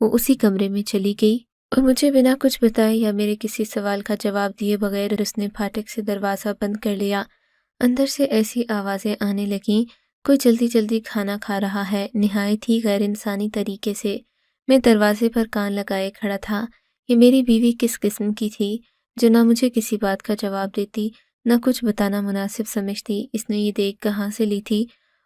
وہ اسی کمرے میں چلی گئی اور مجھے بنا کچھ بتائے یا میرے کسی سوال کا جواب دیے بغیر اس نے پھاٹک سے دروازہ بند کر لیا۔ اندر سے ایسی آوازیں آنے لگیں، کوئی جلدی جلدی کھانا کھا رہا ہے، نہایت ہی غیر انسانی طریقے سے۔ میں دروازے پر کان لگائے کھڑا تھا۔ یہ میری بیوی کس قسم کی تھی جو نہ مجھے کسی بات کا جواب دیتی، نہ کچھ بتانا مناسب سمجھتی؟ اس نے یہ دیگ کہاں سے لی تھی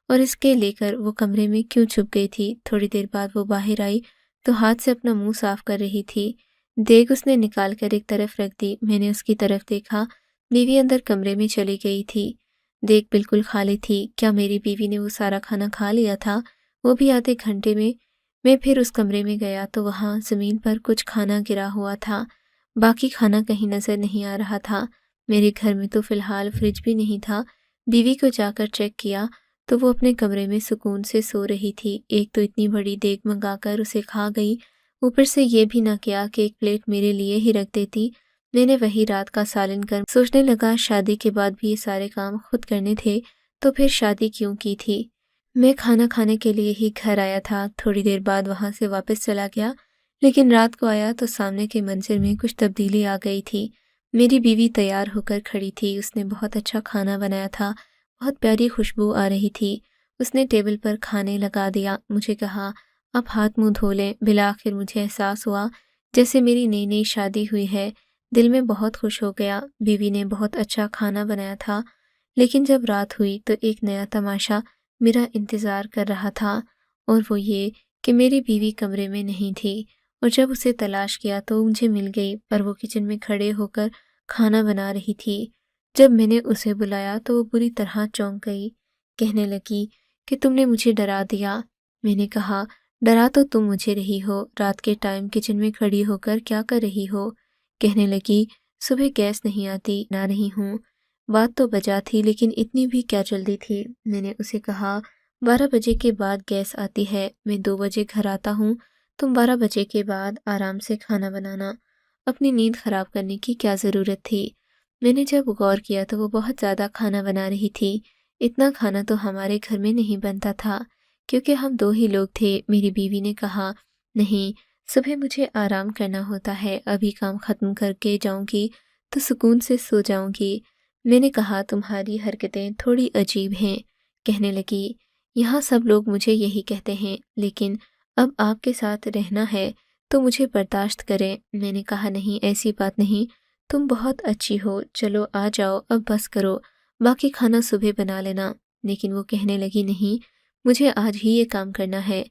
اور اس کے لے کر وہ کمرے میں کیوں چھپ گئی تھی؟ تھوڑی دیر بعد وہ باہر آئی تو ہاتھ سے اپنا منہ صاف کر رہی تھی۔ دیگ اس نے نکال کر ایک طرف رکھ دی۔ میں نے اس کی طرف دیکھا، بیوی اندر کمرے میں چلی گئی تھی۔ دیگ بالکل خالی تھی۔ کیا میری بیوی نے وہ سارا کھانا کھا لیا تھا؟ وہ بھی آدھے گھنٹے میں؟ میں پھر اس کمرے میں گیا تو وہاں زمین پر کچھ کھانا گرا ہوا تھا، باقی کھانا کہیں نظر نہیں آ رہا تھا۔ میرے گھر میں تو فی الحال فریج بھی نہیں تھا۔ بیوی کو جا کر چیک کیا تو وہ اپنے کمرے میں سکون سے سو رہی تھی۔ ایک تو اتنی بڑی دیگ منگا کر اسے کھا گئی، اوپر سے یہ بھی نہ کیا کہ ایک پلیٹ میرے لیے ہی رکھ دیتی۔ میں نے وہی رات کا سالن کر سوچنے لگا، شادی کے بعد بھی یہ سارے کام خود کرنے تھے تو پھر شادی کیوں کی تھی؟ میں کھانا کھانے کے لیے ہی گھر آیا تھا، تھوڑی دیر بعد وہاں سے واپس چلا گیا، لیکن رات کو آیا تو سامنے کے منظر میں کچھ تبدیلی آ گئی تھی۔ میری بیوی تیار ہو کر کھڑی تھی۔ اس نے بہت اچھا کھانا بنایا تھا، بہت پیاری خوشبو آ رہی تھی۔ اس نے ٹیبل پر کھانے لگا دیا۔ مجھے کہا، اب ہاتھ منہ دھو لیں۔ بالآخر مجھے احساس ہوا جیسے میری نئی نئی شادی ہوئی ہے۔ دل میں بہت خوش ہو گیا۔ بیوی نے بہت اچھا کھانا بنایا تھا، لیکن جب رات ہوئی تو ایک نیا تماشا میرا انتظار کر رہا تھا، اور وہ یہ کہ میری بیوی کمرے میں نہیں تھی، اور جب اسے تلاش کیا تو مجھے مل گئی، پر وہ کچن میں کھڑے ہو کر کھانا بنا رہی تھی۔ جب میں نے اسے بلایا تو وہ بری طرح چونک گئی، کہنے لگی کہ تم نے مجھے ڈرا دیا۔ میں نے کہا، ڈرا تو تم مجھے رہی ہو، رات کے ٹائم کچن میں کھڑی ہو کر کیا کر رہی ہو؟ کہنے لگی، صبح گیس نہیں آتی، نہ رہی ہوں۔ بات تو بجا تھی، لیکن اتنی بھی کیا جلدی تھی؟ میں نے اسے کہا، 12 بجے کے بعد گیس آتی ہے، میں 2 بجے گھر آتا ہوں، تم 12 بجے کے بعد آرام سے کھانا بنانا۔ اپنی نیند خراب کرنے کی کیا ضرورت تھی؟ میں نے جب غور کیا تو وہ بہت زیادہ کھانا بنا رہی تھی۔ اتنا کھانا تو ہمارے گھر میں نہیں بنتا تھا، کیونکہ ہم 2 ہی لوگ تھے۔ میری بیوی نے کہا، نہیں، صبح مجھے آرام کرنا ہوتا ہے، ابھی کام ختم کر کے جاؤں گی تو سکون سے سو جاؤں گی۔ میں نے کہا، تمہاری حرکتیں تھوڑی عجیب ہیں۔ کہنے لگی، یہاں سب لوگ مجھے یہی کہتے ہیں، لیکن اب آپ کے ساتھ رہنا ہے تو مجھے برداشت کریں۔ میں نے کہا، نہیں، ایسی بات نہیں، تم بہت اچھی ہو، چلو آ جاؤ، اب بس کرو، باقی کھانا صبح بنا لینا۔ لیکن وہ کہنے لگی، نہیں، مجھے آج ہی یہ کام کرنا ہے۔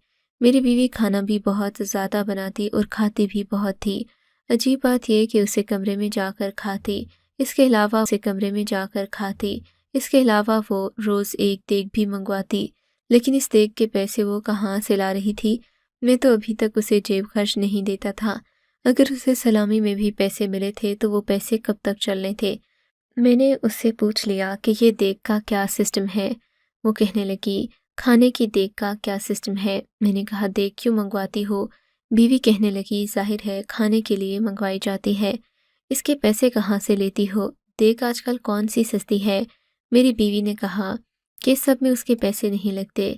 میری بیوی کھانا بھی بہت زیادہ بناتی اور کھاتی بھی بہت تھی۔ عجیب بات یہ کہ اسے کمرے میں جا کر کھاتی، اس کے علاوہ اسے کمرے میں جا کر کھاتی، اس کے علاوہ وہ روز ایک دیگ بھی منگواتی، لیکن اس دیگ کے پیسے وہ کہاں سے لا رہی تھی؟ میں تو ابھی تک اسے جیب خرچ نہیں دیتا تھا۔ اگر اسے سلامی میں بھی پیسے ملے تھے تو وہ پیسے کب تک چلنے تھے؟ میں نے اس سے پوچھ لیا کہ یہ دیگ کا کیا سسٹم ہے؟ وہ کہنے لگی، کھانے کی دیگ کا کیا سسٹم ہے؟ میں نے کہا، دیگ کیوں منگواتی ہو؟ بیوی کہنے لگی، ظاہر ہے کھانے کے لیے منگوائی جاتی ہے، اس کے پیسے کہاں سے لیتی ہو؟ دیگ آج کل کون سی سستی ہے؟ میری بیوی نے کہا کہ سب میں اس کے پیسے نہیں لگتے،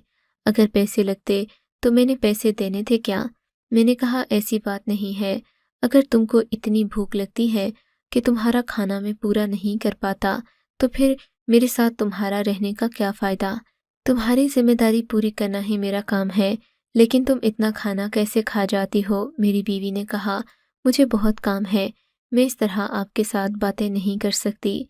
اگر پیسے لگتے تو میں نے پیسے دینے تھے کیا؟ میں نے کہا، ایسی بات نہیں ہے، اگر تم کو اتنی بھوک لگتی ہے کہ تمہارا کھانا میں پورا نہیں کر پاتا تو پھر میرے ساتھ تمہارا رہنے کا کیا فائدہ؟ تمہاری ذمہ داری پوری کرنا ہی میرا کام ہے، لیکن تم اتنا کھانا کیسے کھا جاتی ہو؟ میری بیوی نے کہا، مجھے بہت کام ہے، میں اس طرح آپ کے ساتھ باتیں نہیں کر سکتی،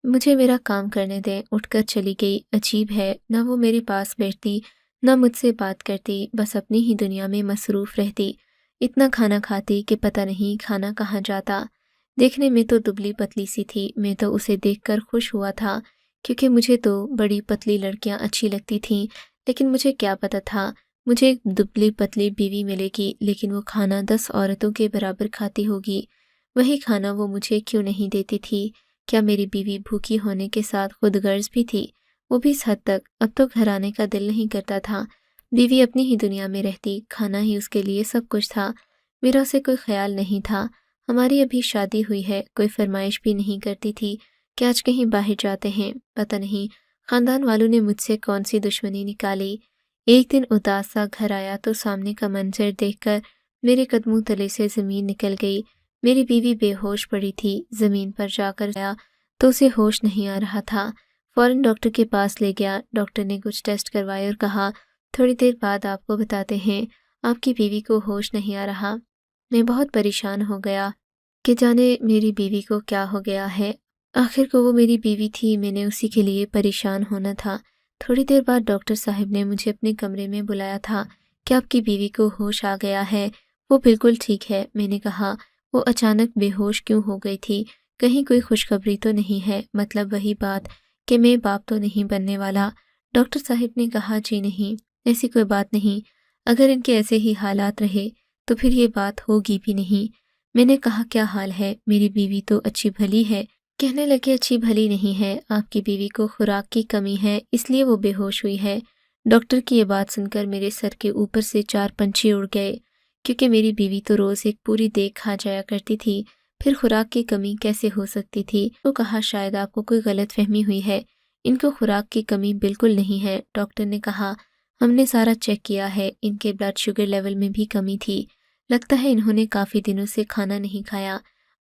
مجھے میرا کام کرنے دیں۔ اٹھ کر چلی گئی۔ عجیب ہے، نہ وہ میرے پاس بیٹھتی، نہ مجھ سے بات کرتی، بس اپنی ہی دنیا میں مصروف رہتی۔ اتنا کھانا کھاتی کہ پتہ نہیں کھانا کہاں جاتا۔ دیکھنے میں تو دبلی پتلی سی تھی، میں تو اسے دیکھ کر خوش ہوا تھا، کیونکہ مجھے تو بڑی پتلی لڑکیاں اچھی لگتی تھیں، لیکن مجھے کیا پتہ تھا مجھے دبلی پتلی بیوی ملے گی، لیکن وہ کھانا 10 عورتوں کے برابر کھاتی ہوگی۔ وہی کھانا وہ مجھے کیوں نہیں دیتی تھی؟ کیا میری بیوی بھوکی ہونے کے ساتھ خود غرض بھی تھی؟ وہ بھی اس حد تک، اب تو گھر آنے کا دل نہیں کرتا تھا۔ بیوی اپنی ہی دنیا میں رہتی، کھانا ہی اس کے لیے سب کچھ تھا، میرا اسے کوئی خیال نہیں تھا۔ ہماری ابھی شادی ہوئی ہے، کوئی فرمائش بھی نہیں کرتی تھی کہ آج کہیں باہر جاتے ہیں۔ پتہ نہیں خاندان والوں نے مجھ سے کون سی دشمنی نکالی۔ ایک دن اداس سا گھر آیا تو سامنے کا منظر دیکھ کر میرے قدموں تلے سے زمین نکل گئی۔ میری بیوی بے ہوش پڑی تھی۔ زمین پر جا کر گیا تو اسے ہوش نہیں آ رہا تھا۔ فوراً ڈاکٹر کے پاس لے گیا۔ ڈاکٹر نے کچھ ٹیسٹ کروائے اور کہا تھوڑی دیر بعد آپ کو بتاتے ہیں۔ آپ کی بیوی کو ہوش نہیں آ رہا۔ میں بہت پریشان ہو گیا کہ جانے میری بیوی کو کیا ہو گیا ہے۔ آخر کو وہ میری بیوی تھی، میں نے اسی کے لیے پریشان ہونا تھا۔ تھوڑی دیر بعد ڈاکٹر صاحب نے مجھے اپنے کمرے میں بلایا تھا کہ آپ کی بیوی کو ہوش آ گیا ہے، وہ بالکل ٹھیک ہے۔ میں نے کہا وہ اچانک بے ہوش کیوں ہو گئی تھی؟ کہیں کوئی خوشخبری تو نہیں ہے؟ مطلب وہی بات کہ میں باپ تو نہیں بننے والا۔ ڈاکٹر صاحب نے کہا جی نہیں، ایسی کوئی بات نہیں، اگر ان کے ایسے ہی حالات رہے تو پھر یہ بات ہوگی بھی نہیں۔ میں نے کہا کیا حال ہے؟ میری بیوی تو اچھی بھلی ہے۔ کہنے لگے اچھی بھلی نہیں ہے، آپ کی بیوی کو خوراک کی کمی ہے، اس لیے وہ بے ہوش ہوئی ہے۔ ڈاکٹر کی یہ بات سن کر میرے سر کے اوپر سے 4 پنچھی اڑ گئے، کیونکہ میری بیوی تو روز ایک پوری دیگ کھا جایا کرتی تھی، پھر خوراک کی کمی کیسے ہو سکتی تھی؟ تو کہا شاید آپ کو کوئی غلط فہمی ہوئی ہے، ان کو خوراک کی کمی بالکل نہیں ہے۔ ڈاکٹر نے کہا ہم نے سارا چیک کیا ہے، ان کے بلڈ شوگر لیول میں بھی کمی تھی، لگتا ہے انہوں نے کافی دنوں سے کھانا نہیں کھایا،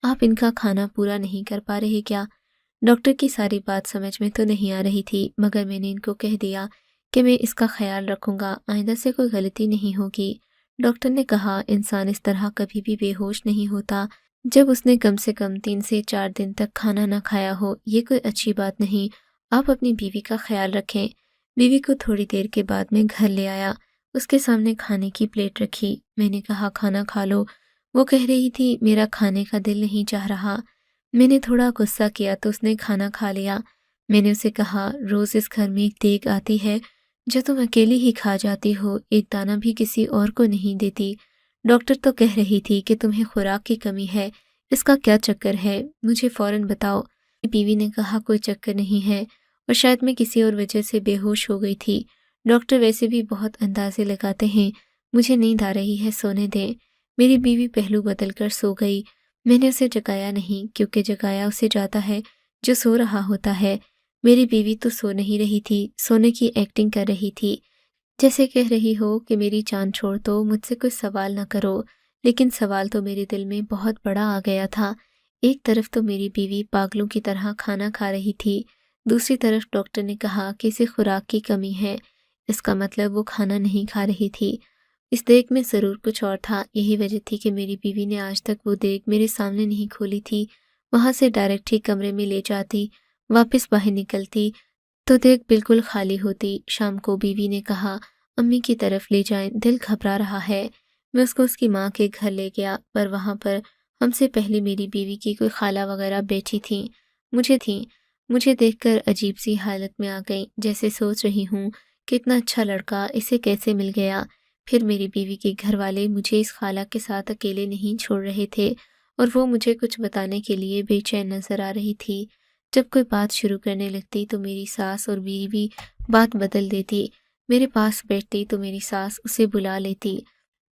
آپ ان کا کھانا پورا نہیں کر پا رہے کیا؟ ڈاکٹر کی ساری بات سمجھ میں تو نہیں آ رہی تھی، مگر میں نے ان کو کہہ دیا کہ میں اس کا خیال رکھوں گا، آئندہ سے کوئی غلطی نہیں ہوگی۔ ڈاکٹر نے کہا انسان اس طرح کبھی بھی بے ہوش نہیں ہوتا جب اس نے کم سے کم 3 سے 4 دن تک کھانا نہ کھایا ہو، یہ کوئی اچھی بات نہیں، آپ اپنی بیوی کا خیال رکھیں۔ بیوی کو تھوڑی دیر کے بعد میں گھر لے آیا، اس کے سامنے کھانے کی پلیٹ رکھی، میں نے کہا کھانا کھا لو، وہ کہہ رہی تھی میرا کھانے کا دل نہیں چاہ رہا۔ میں نے تھوڑا غصہ کیا تو اس نے کھانا کھا لیا۔ میں نے اسے کہا روز اس گھر میں ایک دیگ آتی ہے جو تم اکیلی ہی کھا جاتی ہو، ایک دانہ بھی کسی اور کو نہیں دیتی۔ ڈاکٹر تو کہہ رہی تھی کہ تمہیں خوراک کی کمی ہے، اس کا کیا چکر ہے؟ مجھے فوراً بتاؤ۔ بیوی نے کہا کوئی چکر نہیں ہے، اور شاید میں کسی اور وجہ سے بے ہوش ہو گئی تھی۔ ڈاکٹر ویسے بھی بہت اندازے لگاتے ہیں، مجھے نیند آ رہی ہے، سونے دیں۔ میری بیوی پہلو بدل کر سو گئی۔ میں نے اسے جگایا نہیں، کیونکہ جگایا اسے جاتا ہے جو سو رہا ہوتا ہے۔ میری بیوی تو سو نہیں رہی تھی، سونے کی ایکٹنگ کر رہی تھی، جیسے کہہ رہی ہو کہ میری جان چھوڑ دو، مجھ سے کوئی سوال نہ کرو۔ لیکن سوال تو میرے دل میں بہت بڑا آ گیا تھا۔ ایک طرف تو میری بیوی پاگلوں کی طرح کھانا کھا رہی تھی، دوسری طرف ڈاکٹر نے کہا کہ اسے خوراک کی کمی ہے، اس کا مطلب وہ کھانا نہیں کھا رہی تھی۔ اس دیگ میں ضرور کچھ اور تھا، یہی وجہ تھی کہ میری بیوی نے آج تک وہ دیگ میرے سامنے نہیں کھولی تھی۔ وہاں سے ڈائریکٹ ہی کمرے میں لے جاتی، واپس باہر نکلتی تو دیگ بالکل خالی ہوتی۔ شام کو بیوی نے کہا امی کی طرف لے جائیں، دل گھبرا رہا ہے۔ میں اس کو اس کی ماں کے گھر لے گیا، پر وہاں پر ہم سے پہلے میری بیوی کی کوئی خالہ وغیرہ بیٹھی تھیں۔ مجھے دیکھ کر عجیب سی حالت میں آ گئیں، جیسے سوچ رہی ہوں کہ اتنا اچھا لڑکا اسے کیسے مل گیا۔ پھر میری بیوی کے گھر والے مجھے اس خالہ کے ساتھ اکیلے نہیں چھوڑ رہے تھے، اور وہ مجھے کچھ بتانے کے لیے بے چین نظر آ رہی تھی۔ جب کوئی بات شروع کرنے لگتی تو میری ساس اور بیوی بات بدل دیتی، میرے پاس بیٹھتی تو میری ساس اسے بلا لیتی،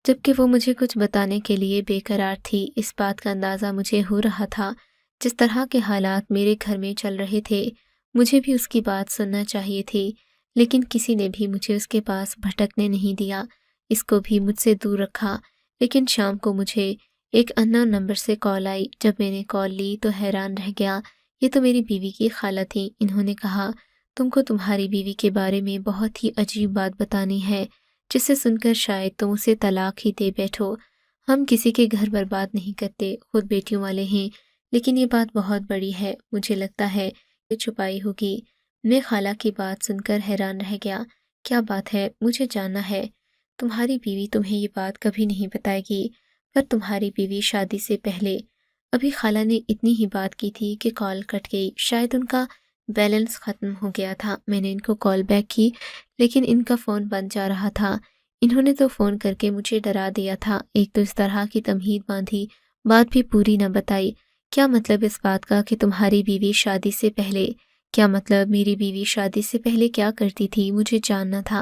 جبکہ وہ مجھے کچھ بتانے کے لیے بے قرار تھی۔ اس بات کا اندازہ مجھے ہو رہا تھا، جس طرح کے حالات میرے گھر میں چل رہے تھے مجھے بھی اس کی بات سننا چاہیے تھی، لیکن کسی نے بھی مجھے اس کے پاس بھٹکنے نہیں دیا، اس کو بھی مجھ سے دور رکھا۔ لیکن شام کو مجھے ایک اننون نمبر سے کال آئی۔ جب میں نے کال لی تو حیران رہ گیا، یہ تو میری بیوی کی خالہ تھیں۔ انہوں نے کہا تم کو تمہاری بیوی کے بارے میں بہت ہی عجیب بات بتانی ہے، جسے سن کر شاید تم اسے طلاق ہی دے بیٹھو۔ ہم کسی کے گھر برباد نہیں کرتے، خود بیٹیوں والے ہیں، لیکن یہ بات بہت بڑی ہے، مجھے لگتا ہے یہ چھپائی ہوگی۔ میں خالہ کی بات سن کر حیران رہ گیا۔ کیا بات ہے؟ مجھے جاننا ہے۔ تمہاری بیوی تمہیں یہ بات کبھی نہیں بتائے گی، پر تمہاری بیوی شادی سے پہلے، ابھی خالہ نے اتنی ہی بات کی تھی کہ کال کٹ گئی، شاید ان کا بیلنس ختم ہو گیا تھا۔ میں نے ان کو کال بیک کی، لیکن ان کا فون بند جا رہا تھا۔ انہوں نے تو فون کر کے مجھے ڈرا دیا تھا، ایک تو اس طرح کی تمہید باندھی، بات بھی پوری نہ بتائی۔ کیا مطلب اس بات کا کہ تمہاری بیوی شادی سے پہلے؟ کیا مطلب میری بیوی شادی سے پہلے کیا کرتی تھی؟ مجھے جاننا تھا۔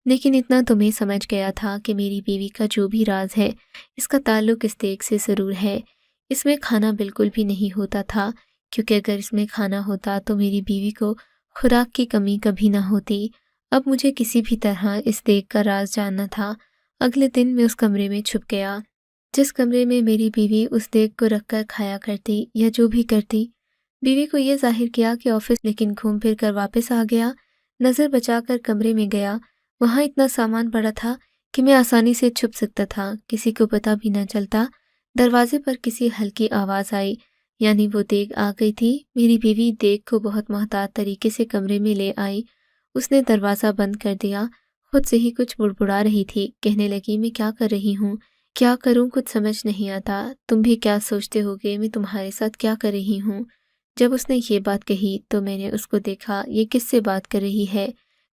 لیکن اتنا تو میں سمجھ گیا تھا کہ میری بیوی کا جو بھی راز ہے، اس کا تعلق اس دیگ سے ضرور ہے۔ اس میں کھانا بالکل بھی نہیں ہوتا تھا، کیونکہ اگر اس میں کھانا ہوتا تو میری بیوی کو خوراک کی کمی کبھی نہ ہوتی۔ اب مجھے کسی بھی طرح اس دیگ کا راز جاننا تھا۔ اگلے دن میں اس کمرے میں چھپ گیا جس کمرے میں میری بیوی اس دیگ کو رکھ کر کھایا کرتی یا جو بھی کرتی۔ بیوی کو یہ ظاہر کیا کہ آفس، لیکن گھوم پھر کر واپس آ گیا۔ نظر بچا کر کمرے میں گیا، وہاں اتنا سامان پڑا تھا کہ میں آسانی سے چھپ سکتا تھا، کسی کو پتہ بھی نہ چلتا۔ دروازے پر کسی ہلکی آواز آئی، یعنی وہ دیگ آ گئی تھی۔ میری بیوی دیگ کو بہت محتاط طریقے سے کمرے میں لے آئی۔ اس نے دروازہ بند کر دیا، خود سے ہی کچھ بڑبڑا رہی تھی، کہنے لگی میں کیا کر رہی ہوں، کیا کروں، کچھ سمجھ نہیں آتا، تم بھی کیا سوچتے ہوگے میں تمہارے ساتھ کیا کر رہی ہوں۔ جب اس نے یہ بات کہی تو میں نے اس کو دیکھا، یہ کس سے بات کر رہی ہے،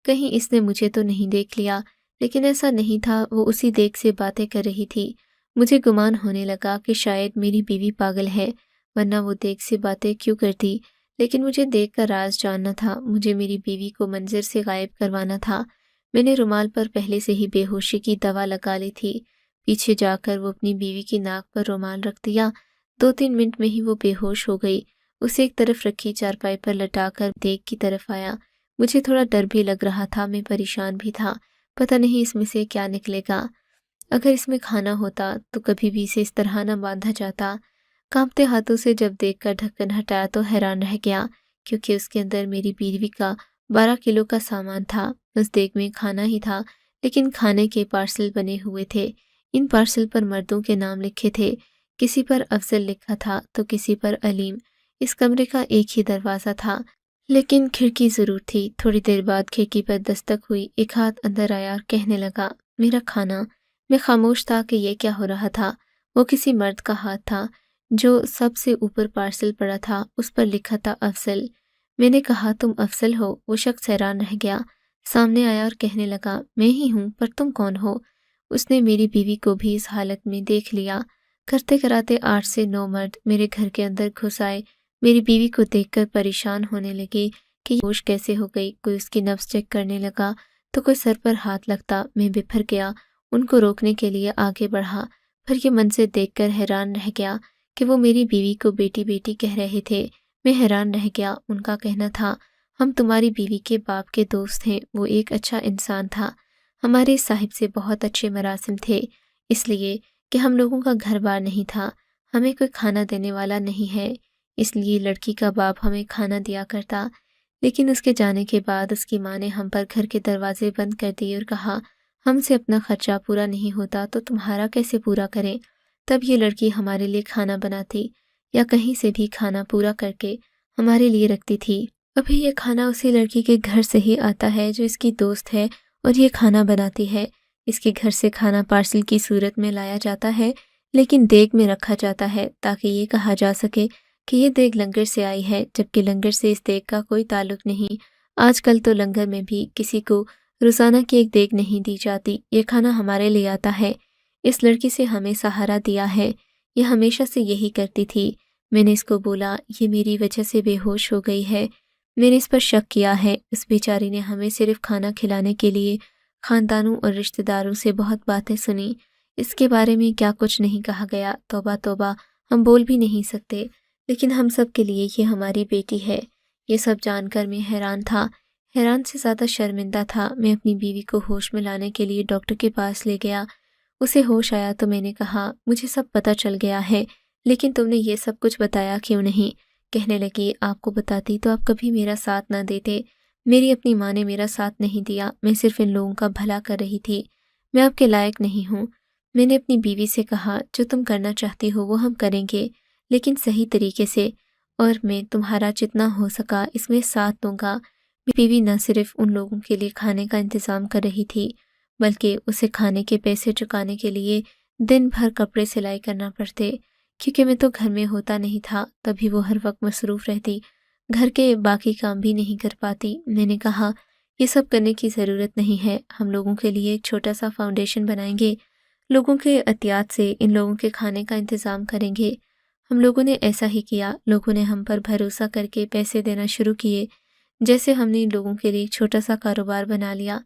کہیں اس نے مجھے تو نہیں دیکھ لیا، لیکن ایسا نہیں تھا، وہ اسی دیگ سے باتیں کر رہی تھی۔ مجھے گمان ہونے لگا کہ شاید میری بیوی پاگل ہے، ورنہ وہ دیگ سے باتیں کیوں کرتی، لیکن مجھے دیگ کا راز جاننا تھا، مجھے میری بیوی کو منظر سے غائب کروانا تھا۔ میں نے رومال پر پہلے سے ہی بے ہوشی کی دوا لگا لی تھی، پیچھے جا کر وہ اپنی بیوی کی ناک پر رومال رکھ دیا، 2-3 منٹ میں ہی وہ بے ہوش ہو گئی۔ اسے ایک طرف رکھی چارپائی پر لٹا کر دیگ کی طرف آیا۔ مجھے تھوڑا ڈر بھی لگ رہا تھا، میں پریشان بھی تھا، پتہ نہیں اس میں سے کیا نکلے گا۔ اگر اس میں کھانا ہوتا تو کبھی بھی اسے اس طرح نہ باندھا جاتا۔ کانپتے ہاتھوں سے جب دیگ کا ڈھکن ہٹایا تو حیران رہ گیا، کیونکہ اس کے اندر میری بیوی کا 12 کلو کا سامان تھا۔ اس دیگ میں کھانا ہی تھا، لیکن کھانے کے پارسل بنے ہوئے تھے۔ ان پارسل پر مردوں کے نام لکھے تھے، کسی پر افضل لکھا تھا تو کسی پر علیم۔ اس کمرے کا ایک ہی دروازہ تھا، لیکن کھڑکی ضرور تھی۔ تھوڑی دیر بعد کھڑکی پر دستک ہوئی، ایک ہاتھ اندر آیا اور کہنے لگا میرا کھانا۔ میں خاموش تھا کہ یہ کیا ہو رہا تھا۔ وہ کسی مرد کا ہاتھ تھا جو سب سے اوپر پارسل پڑا تھا، اس پر لکھا تھا افضل۔ میں نے کہا تم افضل ہو؟ وہ شخص حیران رہ گیا، سامنے آیا اور کہنے لگا میں ہی ہوں، پر تم کون ہو؟ اس نے میری بیوی کو بھی اس حالت میں دیکھ لیا۔ کرتے کراتے 8 سے 9 مرد میرے گھر کے اندر گھس آئے، میری بیوی کو دیکھ کر پریشان ہونے لگے کہ یہ ہوش کیسے ہو گئی۔ کوئی اس کی نبض چیک کرنے لگا تو کوئی سر پر ہاتھ لگتا۔ میں بپھر گیا، ان کو روکنے کے لیے آگے بڑھا، پھر یہ منظر دیکھ کر حیران رہ گیا کہ وہ میری بیوی کو بیٹی بیٹی کہہ رہے تھے۔ میں حیران رہ گیا، ان کا کہنا تھا ہم تمہاری بیوی کے باپ کے دوست ہیں، وہ ایک اچھا انسان تھا، ہمارے صاحب سے بہت اچھے مراسم تھے، اس لیے کہ ہم لوگوں کا گھر بار نہیں تھا، ہمیں کوئی کھانا دینے والا نہیں ہے، اس لیے لڑکی کا باپ ہمیں کھانا دیا کرتا۔ لیکن اس کے جانے کے بعد اس کی ماں نے ہم پر گھر کے دروازے بند کر دیے اور کہا ہم سے اپنا خرچہ پورا نہیں ہوتا تو تمہارا کیسے پورا کریں۔ تب یہ لڑکی ہمارے لیے کھانا بناتی یا کہیں سے بھی کھانا پورا کر کے ہمارے لیے رکھتی تھی۔ ابھی یہ کھانا اسی لڑکی کے گھر سے ہی آتا ہے جو اس کی دوست ہے اور یہ کھانا بناتی ہے۔ اس کے گھر سے کھانا پارسل کی صورت میں لایا جاتا ہے، لیکن دیگ میں رکھا جاتا ہے تاکہ یہ کہا جا سکے کہ یہ دیگ لنگر سے آئی ہے، جبکہ لنگر سے اس دیگ کا کوئی تعلق نہیں۔ آج کل تو لنگر میں بھی کسی کو روزانہ کی ایک دیگ نہیں دی جاتی، یہ کھانا ہمارے لیے آتا ہے۔ اس لڑکی سے ہمیں سہارا دیا ہے، یہ ہمیشہ سے یہی کرتی تھی۔ میں نے اس کو بولا یہ میری وجہ سے بے ہوش ہو گئی ہے، میں نے اس پر شک کیا ہے، اس بیچاری نے ہمیں صرف کھانا کھلانے کے لیے خاندانوں اور رشتہ داروں سے بہت باتیں سنی، اس کے بارے میں کیا کچھ نہیں کہا گیا، توبہ توبہ ہم بول بھی نہیں سکتے، لیکن ہم سب کے لیے یہ ہماری بیٹی ہے۔ یہ سب جان کر میں حیران تھا، حیران سے زیادہ شرمندہ تھا۔ میں اپنی بیوی کو ہوش میں لانے کے لیے ڈاکٹر کے پاس لے گیا، اسے ہوش آیا تو میں نے کہا مجھے سب پتہ چل گیا ہے، لیکن تم نے یہ سب کچھ بتایا کیوں نہیں؟ کہنے لگی آپ کو بتاتی تو آپ کبھی میرا ساتھ نہ دیتے، میری اپنی ماں نے میرا ساتھ نہیں دیا، میں صرف ان لوگوں کا بھلا کر رہی تھی، میں آپ کے لائق نہیں ہوں۔ میں نے اپنی بیوی سے کہا جو تم کرنا چاہتی ہو وہ ہم کریں گے، لیکن صحیح طریقے سے، اور میں تمہارا جتنا ہو سکا اس میں ساتھ دوں گا۔ میری بیوی نہ صرف ان لوگوں کے لیے کھانے کا انتظام کر رہی تھی، بلکہ اسے کھانے کے پیسے چکانے کے لیے دن بھر کپڑے سلائی کرنا پڑتے، کیونکہ میں تو گھر میں ہوتا نہیں تھا، تبھی وہ ہر وقت مصروف رہتی، گھر کے باقی کام بھی نہیں کر پاتی۔ میں نے کہا یہ سب کرنے کی ضرورت نہیں ہے، ہم لوگوں کے لیے ایک چھوٹا سا فاؤنڈیشن بنائیں گے، لوگوں کے عطیات سے ان لوگوں کے کھانے کا انتظام کریں گے۔ ہم لوگوں نے ایسا ہی کیا، لوگوں نے ہم پر بھروسہ کر کے پیسے دینا شروع کیے، جیسے ہم نے ان لوگوں کے لیے ایک چھوٹا سا کاروبار بنا لیا۔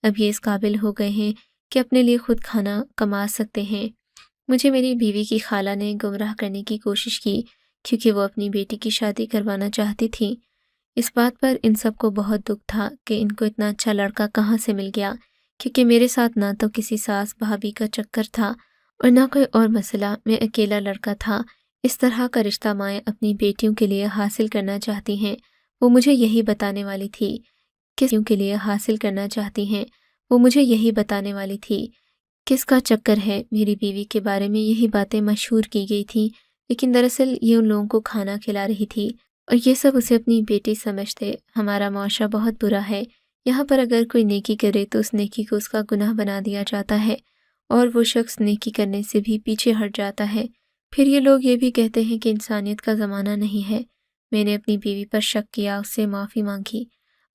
اب یہ اس قابل ہو گئے ہیں کہ اپنے لیے خود کھانا کما سکتے ہیں۔ مجھے میری بیوی کی خالہ نے گمراہ کرنے کی کوشش کی، کیونکہ وہ اپنی بیٹی کی شادی کروانا چاہتی تھی۔ اس بات پر ان سب کو بہت دکھ تھا کہ ان کو اتنا اچھا لڑکا کہاں سے مل گیا، کیونکہ میرے ساتھ نہ تو کسی ساس بھابھی کا چکر تھا اور نہ کوئی اور مسئلہ، میں اکیلا لڑکا تھا۔ اس طرح کا رشتہ مائیں اپنی بیٹیوں کے لیے حاصل کرنا چاہتی ہیں، وہ مجھے یہی بتانے والی تھی کس کا چکر ہے۔ میری بیوی کے بارے میں یہی باتیں مشہور کی گئی تھیں، لیکن دراصل یہ ان لوگوں کو کھانا کھلا رہی تھی اور یہ سب اسے اپنی بیٹی سمجھتے۔ ہمارا معاشرہ بہت برا ہے، یہاں پر اگر کوئی نیکی کرے تو اس نیکی کو اس کا گناہ بنا دیا جاتا ہے اور وہ شخص نیکی کرنے سے بھی پیچھے ہٹ جاتا ہے۔ پھر یہ لوگ یہ بھی کہتے ہیں کہ انسانیت کا زمانہ نہیں ہے۔ میں نے اپنی بیوی پر شک کیا، اس سے معافی مانگی۔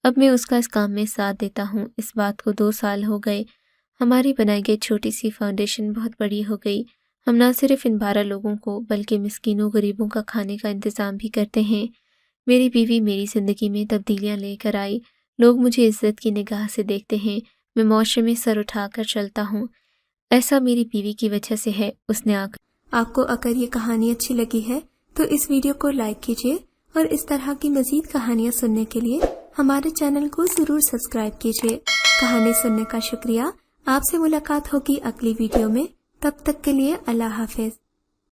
اب میں اس کا اس کام میں ساتھ دیتا ہوں۔ اس بات کو 2 سال ہو گئے۔ ہماری بنائی گئی چھوٹی سی فاؤنڈیشن بہت بڑی ہو گئی۔ ہم نہ صرف ان 12 لوگوں کو بلکہ مسکینوں غریبوں کا کھانے کا انتظام بھی کرتے ہیں۔ میری بیوی میری زندگی میں تبدیلیاں لے کر آئی۔ لوگ مجھے عزت کی نگاہ سے دیکھتے ہیں، میں معاشرے میں سر اٹھا کر چلتا ہوں۔ ایسا میری بیوی کی وجہ سے ہے۔ اس نے آپ کو اگر یہ کہانی اچھی لگی ہے تو اس ویڈیو کو لائک کیجیے اور اس طرح کی مزید کہانیاں سننے کے لیے ہمارے چینل کو ضرور سبسکرائب کیجیے۔ کہانی سننے کا شکریہ۔ آپ سے ملاقات ہوگی اگلی ویڈیو میں، تب تک کے لیے اللہ حافظ۔